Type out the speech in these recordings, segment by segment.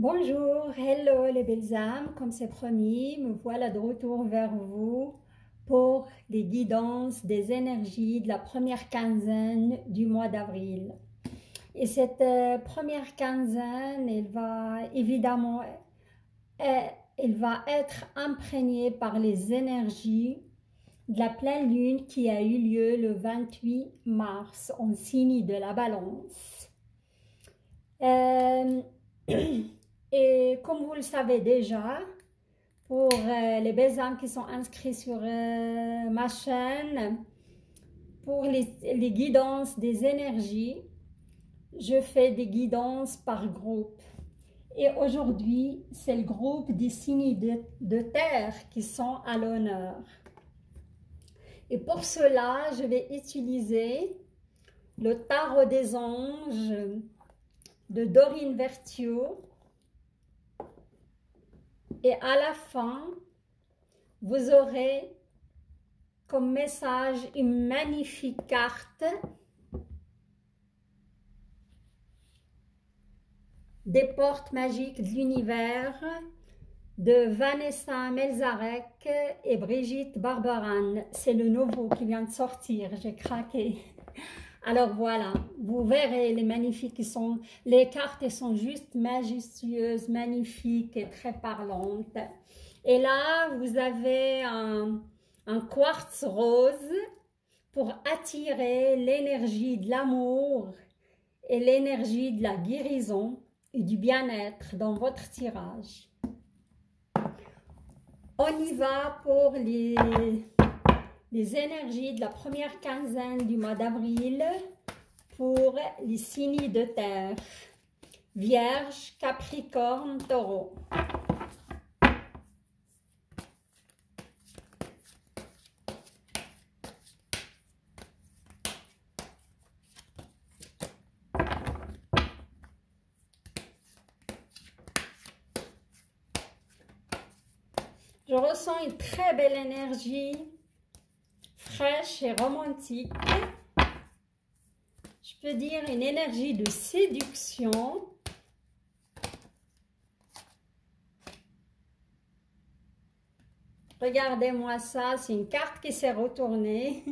Bonjour, hello les belles âmes, comme c'est promis, me voilà de retour vers vous pour les guidances des énergies de la première quinzaine du mois d'avril. Et cette première quinzaine, elle va évidemment elle va être imprégnée par les énergies de la pleine lune qui a eu lieu le 28 mars en signe de la Balance. Et comme vous le savez déjà, pour les belles âmes qui sont inscrites sur ma chaîne, pour les guidances des énergies, je fais des guidances par groupe. Et aujourd'hui, c'est le groupe des signes de terre qui sont à l'honneur. Et pour cela, je vais utiliser le tarot des anges de Dorine Virtue. Et à la fin, vous aurez comme message une magnifique carte des portes magiques de l'univers de Vanessa Melzarek et Brigitte Barberan. C'est le nouveau qui vient de sortir, j'ai craqué. Alors voilà, vous verrez les magnifiques qui sont, les cartes elles sont juste majestueuses, magnifiques et très parlantes. Et là, vous avez un quartz rose pour attirer l'énergie de l'amour et l'énergie de la guérison et du bien-être dans votre tirage. On y va pour les énergies de la première quinzaine du mois d'avril pour les signes de terre. Vierge, Capricorne, Taureau. Je ressens une très belle énergie, fraîche et romantique. Je peux dire une énergie de séduction. Regardez-moi ça, c'est une carte qui s'est retournée.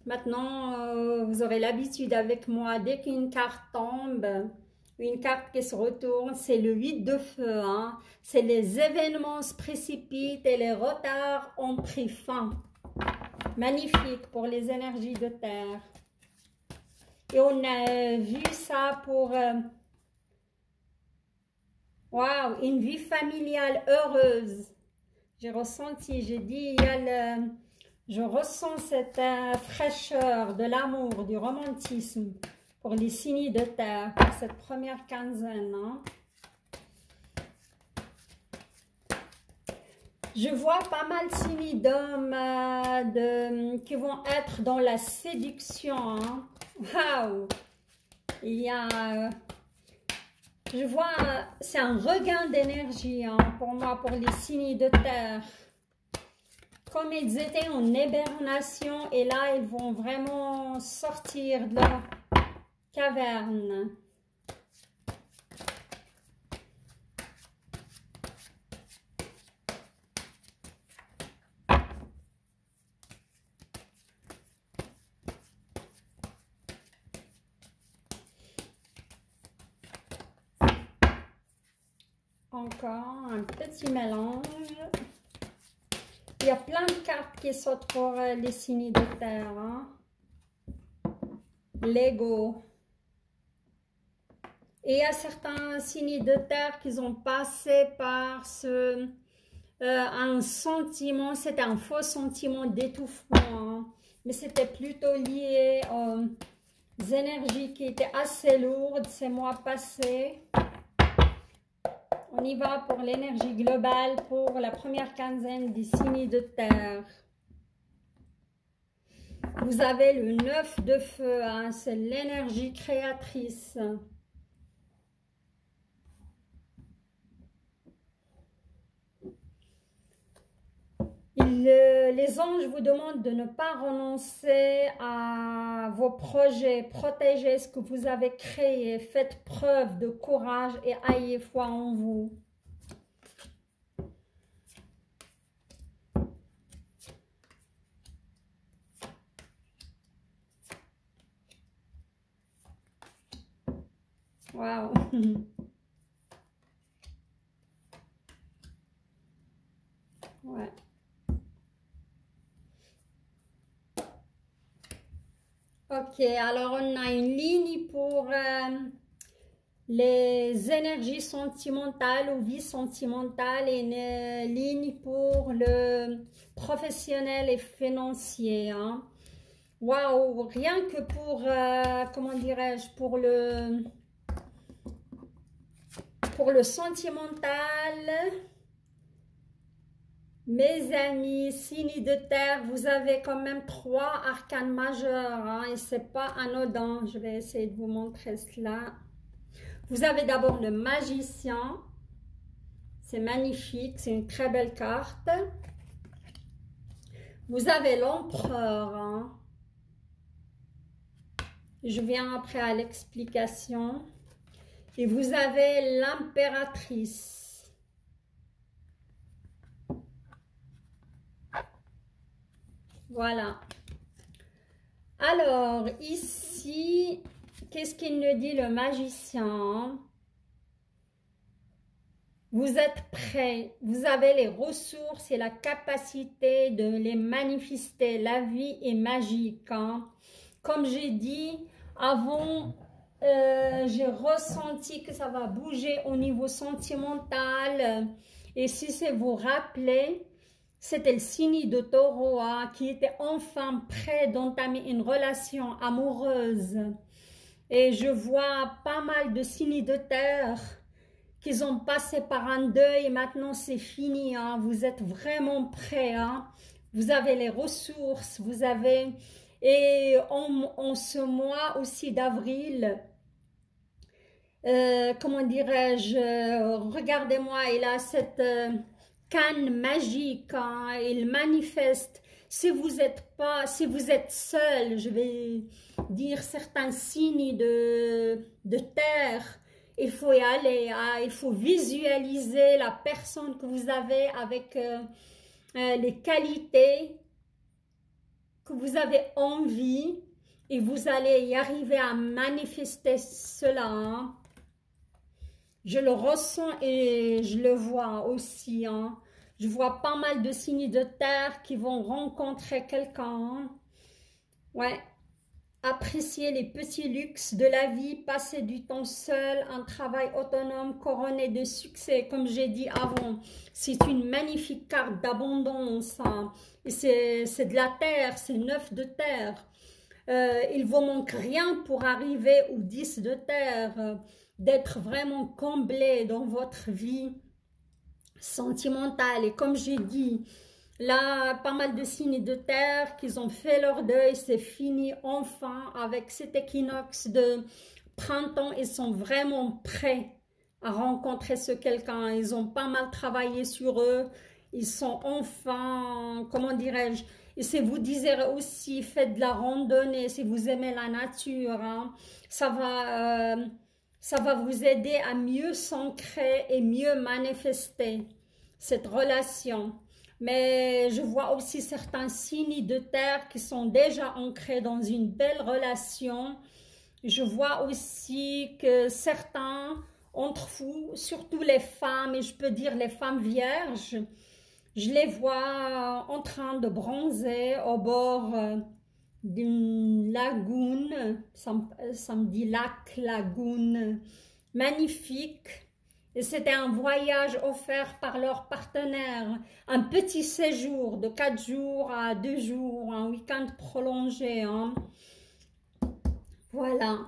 Maintenant, vous aurez l'habitude avec moi, dès qu'une carte tombe, une carte qui se retourne, c'est le 8 de feu. Hein. C'est les événements se précipitent et les retards ont pris fin. Magnifique pour les énergies de terre. Et on a vu ça pour waouh, une vie familiale heureuse. J'ai ressenti, j'ai dit, je ressens cette fraîcheur de l'amour, du romantisme pour les signes de terre, pour cette première quinzaine. Hein. Je vois pas mal de signes d'hommes qui vont être dans la séduction. Hein. Waouh! Il y a, je vois, c'est un regain d'énergie hein, pour moi, pour les signes de terre. Comme ils étaient en hibernation et là, ils vont vraiment sortir de leur caverne. Encore un petit mélange. Il y a plein de cartes qui sortent pour les signes de terre. Hein. L'ego. Et il y a certains signes de terre qui ont passé par un sentiment, c'était un faux sentiment d'étouffement. Hein. Mais c'était plutôt lié aux énergies qui étaient assez lourdes ces mois passés. On y va pour l'énergie globale pour la première quinzaine des signes de terre. Vous avez le 9 de feu, hein, c'est l'énergie créatrice. Les anges vous demandent de ne pas renoncer à vos projets, protégez ce que vous avez créé, faites preuve de courage et ayez foi en vous. Waouh! Ouais. Ok, alors on a une ligne pour les énergies sentimentales ou vie sentimentale et une ligne pour le professionnel et financier. Hein. Waouh, rien que pour, comment dirais-je, pour le sentimental. Mes amis, signes de terre, vous avez quand même 3 arcanes majeurs hein, et c'est pas anodin. Je vais essayer de vous montrer cela. Vous avez d'abord le magicien. C'est magnifique, c'est une très belle carte. Vous avez l'empereur. Hein. Je viens après à l'explication. Et vous avez l'impératrice. Voilà. Alors, ici, qu'est-ce qu'il nous dit le magicien? Vous êtes prêts, vous avez les ressources et la capacité de les manifester. La vie est magique. Hein. Comme j'ai dit avant, j'ai ressenti que ça va bouger au niveau sentimental. Et si c'est vous rappeler, c'était le signe de Taureau hein, qui était enfin prêt d'entamer une relation amoureuse. Et je vois pas mal de signes de terre qui ont passé par un deuil et maintenant c'est fini. Hein. Vous êtes vraiment prêts. Hein. Vous avez les ressources, vous avez... Et en ce mois aussi d'avril, comment dirais-je, regardez-moi, il a cette... canne magique, hein, il manifeste. Si vous êtes seul, je vais dire certains signes de terre, il faut y aller, hein, il faut visualiser la personne que vous avez avec les qualités que vous avez envie et vous allez y arriver à manifester cela. Hein. Je le ressens et je le vois aussi. Hein. Je vois pas mal de signes de terre qui vont rencontrer quelqu'un. Hein. Ouais. Apprécier les petits luxes de la vie, passer du temps seul, un travail autonome couronné de succès. Comme j'ai dit avant, c'est une magnifique carte d'abondance. Hein. C'est de la terre, c'est 9 de terre. Il ne vous manque rien pour arriver au 10 de terre. D'être vraiment comblé dans votre vie sentimentale. Et comme j'ai dit, là, pas mal de signes de terre qui ont fait leur deuil, c'est fini enfin avec cet équinoxe de printemps. Ils sont vraiment prêts à rencontrer ce quelqu'un. Ils ont pas mal travaillé sur eux. Ils sont enfin, comment dirais-je, et si vous désirez aussi, faites de la randonnée, si vous aimez la nature, hein, ça va vous aider à mieux s'ancrer et mieux manifester cette relation. Mais je vois aussi certains signes de terre qui sont déjà ancrés dans une belle relation. Je vois aussi que certains entre vous, surtout les femmes, et je peux dire les femmes vierges, je les vois en train de bronzer au bord d'une lagune, ça me dit lac, lagune, magnifique. Et c'était un voyage offert par leur partenaire, un petit séjour de 4 jours à 2 jours, un week-end prolongé. Hein. Voilà.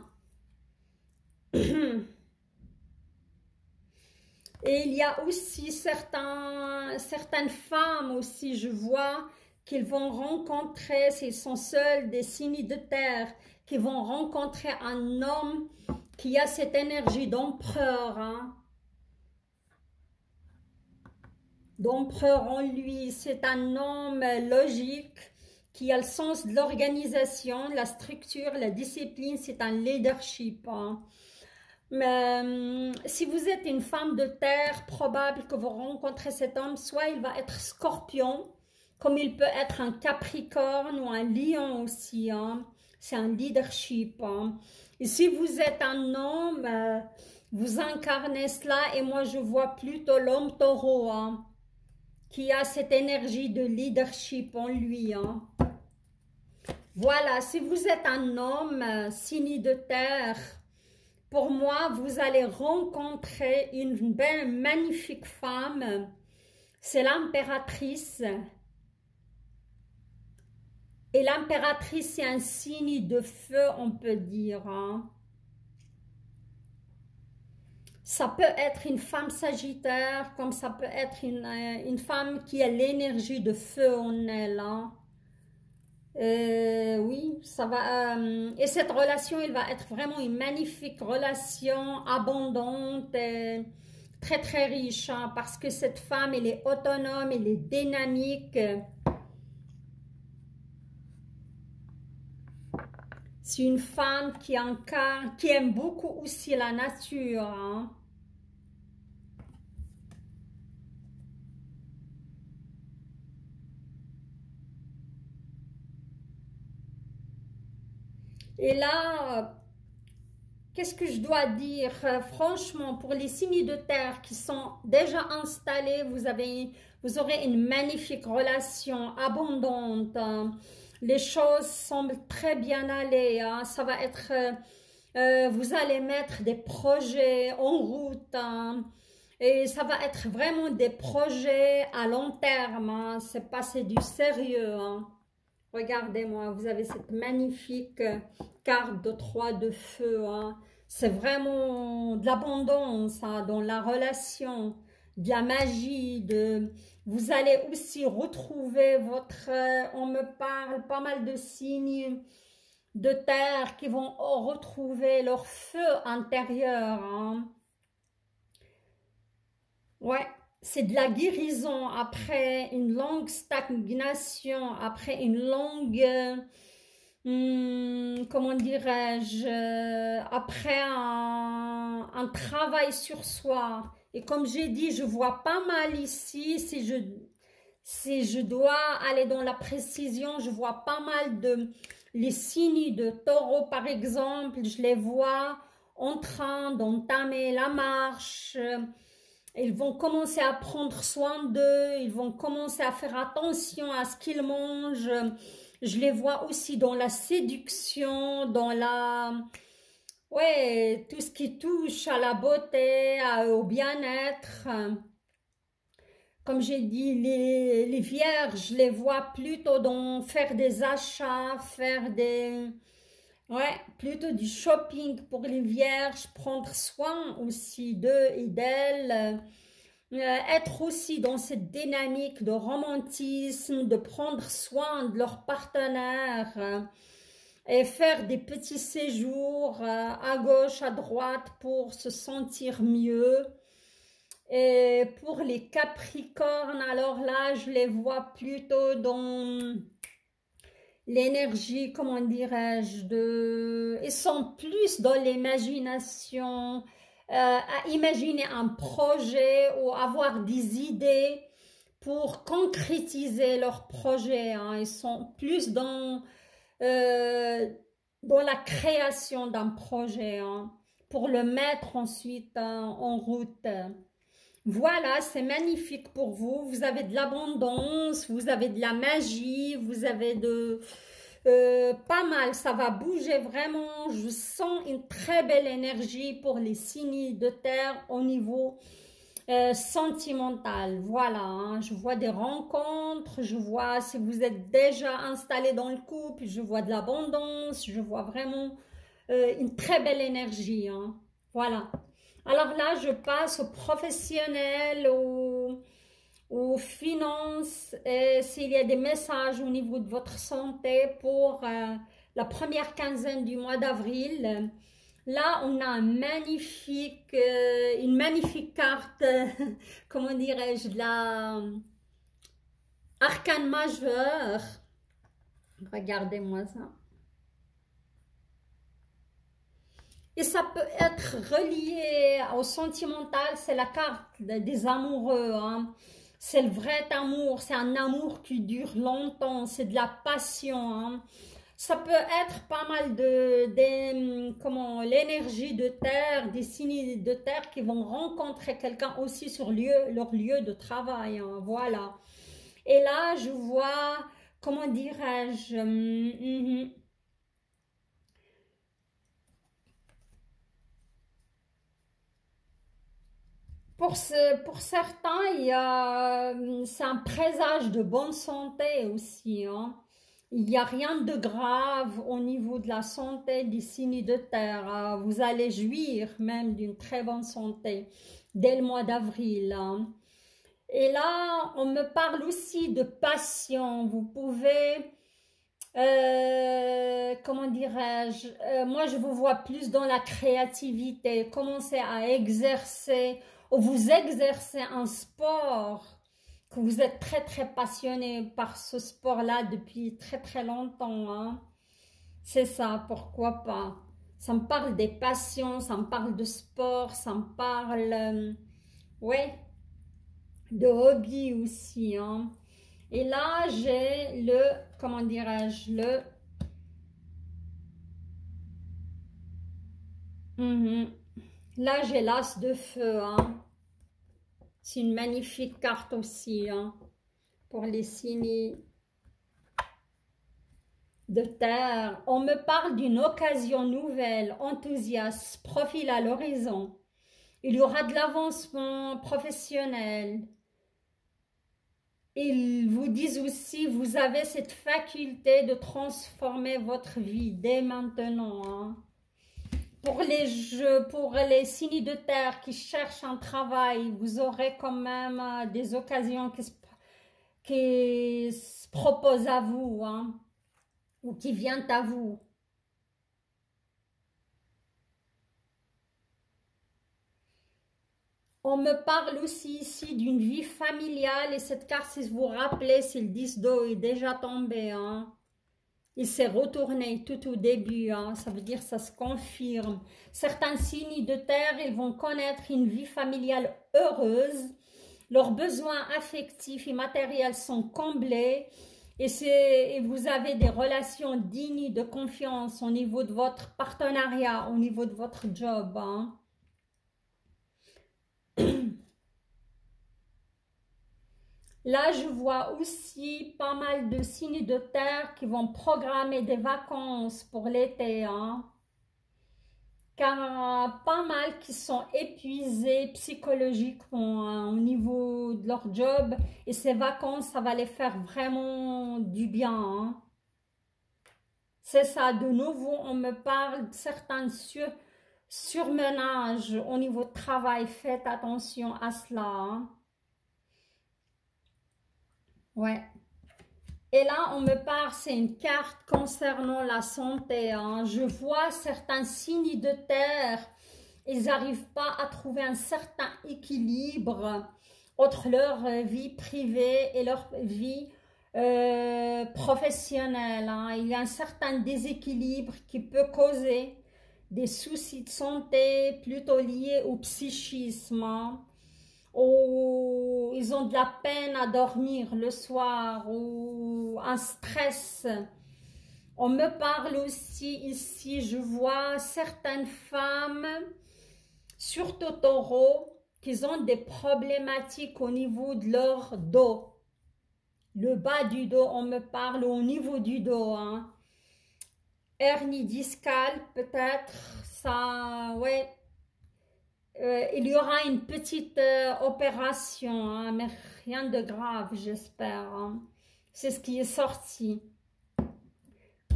Et il y a aussi certaines femmes aussi, je vois, qu'ils vont rencontrer, s'ils sont seuls, des signes de terre, qui vont rencontrer un homme qui a cette énergie d'empereur. Hein. d'empereur en lui. C'est un homme logique qui a le sens de l'organisation, la structure, la discipline. C'est un leadership. Hein. Mais si vous êtes une femme de terre, probable que vous rencontrez cet homme, soit il va être scorpion, comme il peut être un capricorne ou un lion aussi. Hein. C'est un leadership. Hein. Et si vous êtes un homme, vous incarnez cela et moi je vois plutôt l'homme taureau hein, qui a cette énergie de leadership en lui. Hein. Voilà, si vous êtes un homme, signe de terre, pour moi, vous allez rencontrer une belle, magnifique femme. C'est l'impératrice. Et l'impératrice, c'est un signe de feu, on peut dire. Hein. Ça peut être une femme sagittaire, comme ça peut être une femme qui a l'énergie de feu en elle. Hein. Oui, ça va. Et cette relation, elle va être vraiment une magnifique relation, abondante, très très riche, hein, parce que cette femme, elle est autonome, elle est dynamique. C'est une femme qui incarne, qui aime beaucoup aussi la nature. Hein. Et là, qu'est-ce que je dois dire? Franchement, pour les signes de terre qui sont déjà installés, vous aurez une magnifique relation abondante. Hein. Les choses semblent très bien aller. Hein. Ça va être, vous allez mettre des projets en route. Hein. Et ça va être vraiment des projets à long terme. Hein. C'est du sérieux. Hein. Regardez-moi, vous avez cette magnifique carte de 3 de feu. Hein. C'est vraiment de l'abondance hein, dans la relation, de la magie. Vous allez aussi retrouver votre... on me parle pas mal de signes de terre qui vont retrouver leur feu intérieur. Hein. Ouais. C'est de la guérison après une longue stagnation, après une longue, comment dirais-je, après un travail sur soi. Et comme j'ai dit, je vois pas mal ici, si je dois aller dans la précision, je vois pas mal les signes de taureau par exemple, je les vois en train d'entamer la marche. Ils vont commencer à prendre soin d'eux, ils vont commencer à faire attention à ce qu'ils mangent. Je les vois aussi dans la séduction, dans ouais, tout ce qui touche à la beauté, au bien-être. Comme j'ai dit, les vierges, je les vois plutôt dans faire des achats, ouais, plutôt du shopping pour les vierges, prendre soin aussi d'eux et d'elles, être aussi dans cette dynamique de romantisme, de prendre soin de leur partenaire et faire des petits séjours à gauche, à droite pour se sentir mieux. Et pour les Capricornes, alors là, je les vois plutôt dans... l'énergie, comment dirais-je, ils sont plus dans l'imagination, à imaginer un projet ou avoir des idées pour concrétiser leur projet. Hein. Ils sont plus dans la création d'un projet, hein, pour le mettre ensuite en route. Voilà, c'est magnifique pour vous. Vous avez de l'abondance, vous avez de la magie, vous avez pas mal. Ça va bouger vraiment. Je sens une très belle énergie pour les signes de terre au niveau sentimental. Voilà, hein. Je vois des rencontres, je vois si vous êtes déjà installé dans le couple, je vois de l'abondance, je vois vraiment une très belle énergie. Hein. Voilà. Alors là, je passe aux professionnels, aux finances, et s'il y a des messages au niveau de votre santé pour la première quinzaine du mois d'avril Là, on a une magnifique carte, comment dirais-je, de la arcane majeure. Regardez-moi ça. Et ça peut être relié au sentimental, c'est la carte des amoureux, hein. C'est le vrai amour, c'est un amour qui dure longtemps, c'est de la passion, hein. Ça peut être pas mal comment, l'énergie de terre, des signes de terre qui vont rencontrer quelqu'un aussi sur leur lieu de travail, hein, voilà. Et là, je vois, comment dirais-je, pour certains, c'est un présage de bonne santé aussi, hein. Il n'y a rien de grave au niveau de la santé des signes de terre, hein. Vous allez jouir même d'une très bonne santé dès le mois d'avril, hein. Et là, on me parle aussi de passion. Vous pouvez, comment dirais-je, moi je vous vois plus dans la créativité, commencer à exercer ou vous exercez un sport que vous êtes très très passionné par ce sport-là depuis très très longtemps, hein. C'est ça, pourquoi pas. Ça me parle des passions, ça me parle de sport, ça me parle, ouais, de hobby aussi, hein. Et là, j'ai le, comment dirais-je, mhm. Là, j'ai l'as de feu, hein. C'est une magnifique carte aussi, hein, pour les signes de terre. On me parle d'une occasion nouvelle, enthousiaste, profile à l'horizon. Il y aura de l'avancement professionnel. Ils vous disent aussi, vous avez cette faculté de transformer votre vie dès maintenant, hein. Pour les signes de terre qui cherchent un travail, vous aurez quand même des occasions qui se proposent à vous, hein, ou qui viennent à vous. On me parle aussi ici d'une vie familiale et cette carte, si vous vous rappelez, c'est le 10 d'eau, est déjà tombé, hein. Il s'est retourné tout au début, hein. Ça veut dire que ça se confirme. Certains signes de terre, ils vont connaître une vie familiale heureuse. Leurs besoins affectifs et matériels sont comblés. Et vous avez des relations dignes de confiance au niveau de votre partenariat, au niveau de votre job, hein. Là, je vois aussi pas mal de signes de terre qui vont programmer des vacances pour l'été, hein. Car pas mal qui sont épuisés psychologiquement, hein, au niveau de leur job. Et ces vacances, ça va les faire vraiment du bien, hein. C'est ça, de nouveau, on me parle de certains surmenages au niveau de travail. Faites attention à cela, hein. Ouais. Et là, on me parle, c'est une carte concernant la santé, hein. Je vois certains signes de terre, ils n'arrivent pas à trouver un certain équilibre entre leur vie privée et leur vie professionnelle, hein. Il y a un certain déséquilibre qui peut causer des soucis de santé plutôt liés au psychisme, hein. Ou ils ont de la peine à dormir le soir, ou un stress. On me parle aussi ici, je vois certaines femmes, surtout taureaux, qui ont des problématiques au niveau de leur dos. Le bas du dos, on me parle au niveau du dos, hein. Hernie discale, peut-être, ça, ouais. Il y aura une petite opération, hein, mais rien de grave, j'espère, hein. C'est ce qui est sorti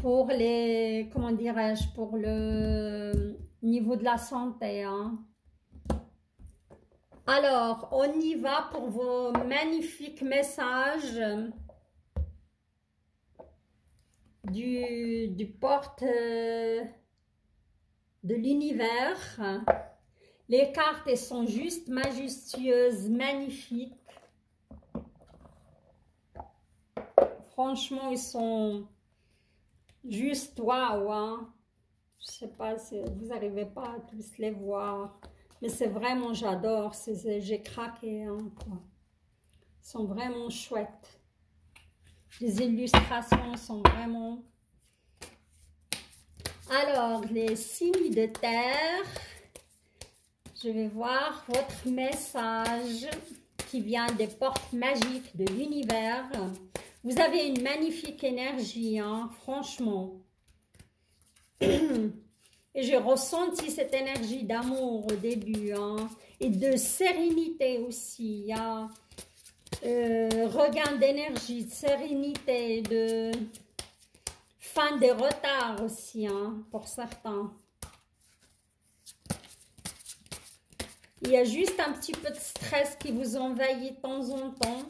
pour les, comment dirais-je, pour le niveau de la santé, hein. Alors, on y va pour vos magnifiques messages du porte de l'univers. Les cartes, elles sont juste majestueuses, magnifiques. Franchement, ils sont juste waouh, hein. Je sais pas si vous n'arrivez pas à tous les voir, mais c'est vraiment, j'adore. J'ai craqué, hein, quoi. Ils sont vraiment chouettes. Les illustrations sont vraiment... Alors, les signes de terre, je vais voir votre message qui vient des portes magiques de l'univers. Vous avez une magnifique énergie, hein, franchement. Et j'ai ressenti cette énergie d'amour au début, hein, et de sérénité aussi. Il y a regain d'énergie, de sérénité, de fin des retards aussi, hein, pour certains. Il y a juste un petit peu de stress qui vous envahit de temps en temps.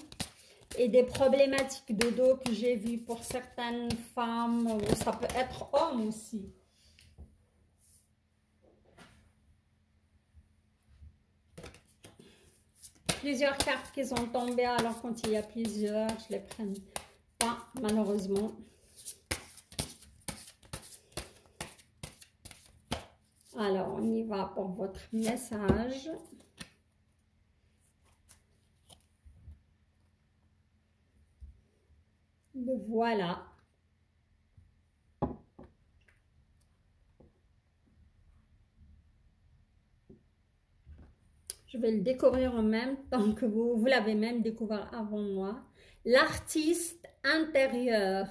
Et des problématiques de dos que j'ai vues pour certaines femmes, ou ça peut être homme aussi. Plusieurs cartes qui sont tombées, alors quand il y a plusieurs, je les prends pas, malheureusement. Alors, on y va pour votre message. Le voilà. Je vais le découvrir en même temps que vous. Vous l'avez même découvert avant moi. L'artiste intérieur.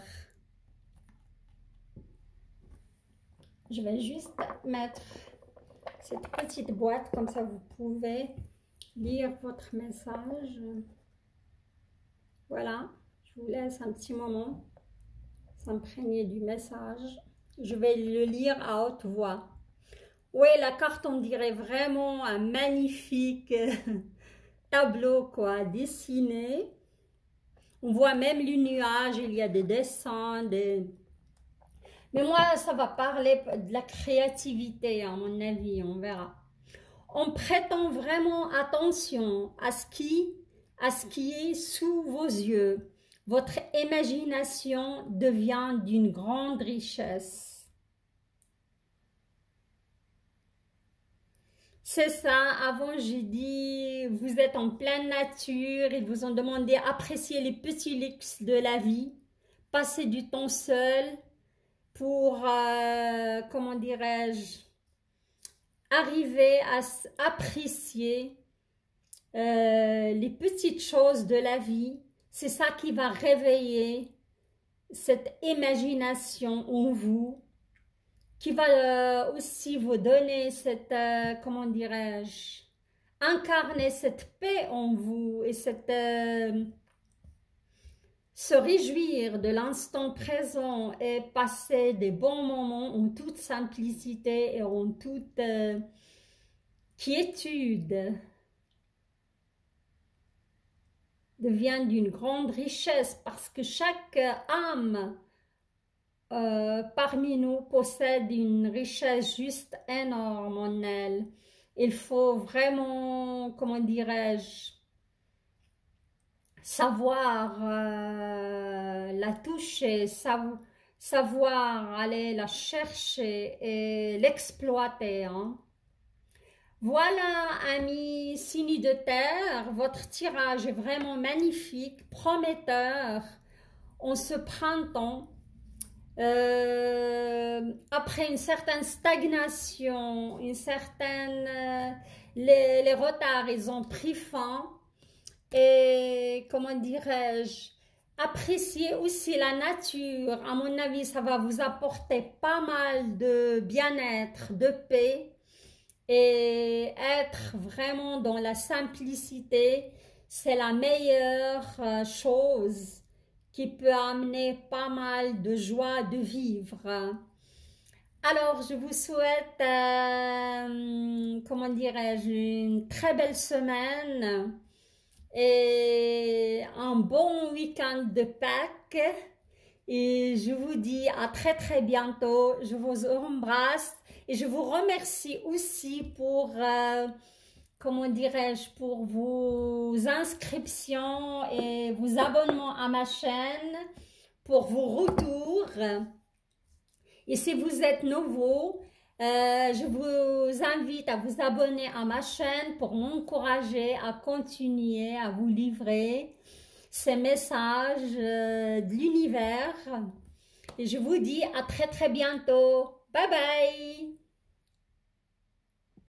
Je vais juste mettre cette petite boîte, comme ça vous pouvez lire votre message. Voilà, je vous laisse un petit moment s'imprégner du message. Je vais le lire à haute voix. Oui, la carte, on dirait vraiment un magnifique tableau, quoi, dessiné. On voit même les nuages, il y a des dessins, Mais moi, ça va parler de la créativité, à mon avis, on verra. On prêtant vraiment attention à ce qui est sous vos yeux. Votre imagination devient d'une grande richesse. C'est ça, avant j'ai dit, vous êtes en pleine nature, ils vous ont demandé d'apprécier les petits luxes de la vie, passer du temps seul pour, comment dirais-je, arriver à apprécier les petites choses de la vie. C'est ça qui va réveiller cette imagination en vous, qui va aussi vous donner cette, comment dirais-je, incarner cette paix en vous et cette, se réjouir de l'instant présent et passer des bons moments en toute simplicité et en toute quiétude devient d'une grande richesse parce que chaque âme parmi nous possède une richesse juste énorme en elle. Il faut vraiment, comment dirais-je, savoir la toucher, savoir aller la chercher et l'exploiter, hein. Voilà, amis signes de terre, votre tirage est vraiment magnifique, prometteur en ce printemps. Après une certaine stagnation, une certaine, les retards, ils ont pris fin. Et comment dirais-je, apprécier aussi la nature. À mon avis, ça va vous apporter pas mal de bien-être, de paix. Et être vraiment dans la simplicité, c'est la meilleure chose qui peut amener pas mal de joie de vivre. Alors, je vous souhaite, comment dirais-je, une très belle semaine et un bon week-end de Pâques. Et je vous dis à très très bientôt. Je vous embrasse Et je vous remercie aussi pour, comment dirais-je, pour vos inscriptions et vos abonnements à ma chaîne, pour vos retours. Et si vous êtes nouveau, je vous invite à vous abonner à ma chaîne pour m'encourager à continuer à vous livrer ces messages de l'univers. Et je vous dis à très très bientôt. Bye bye!